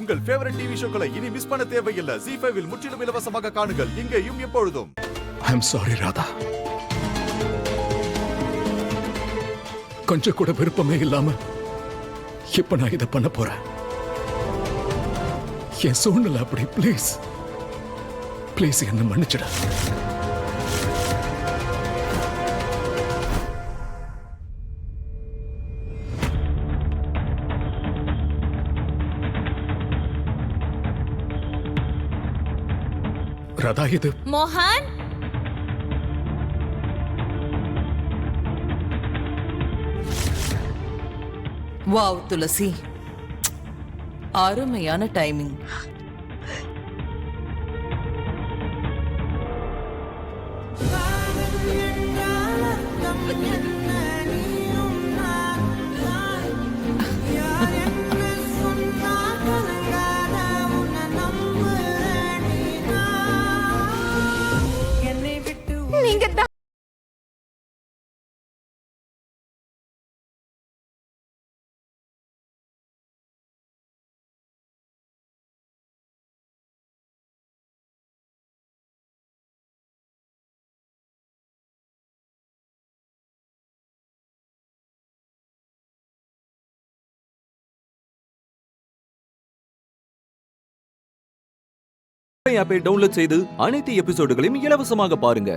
உங்கள் favourite TV ஷோக்களை இனி miss பண்ண தேவையில்லை. ZEE5 இல் முற்றிலும் இலவசமாக காணுங்கள், இங்கேயும் எப்பொழுதும். I am sorry Radha. கொஞ்சம் கூட விருப்பமே இல்லாம இப்ப நான் இதை பண்ண போறேன். என் சூழ்நிலை அப்படி. ப்ளீஸ் ப்ளீஸ் என்ன மன்னிச்சிட. ராதா, இது மோகன், வாவ் துளசி, அருமையான டைமிங். நீங்க தான் ஆப்பை டவுன்லோட் செய்து அனைத்து எபிசோடுகளையும் இலவசமாக பாருங்க.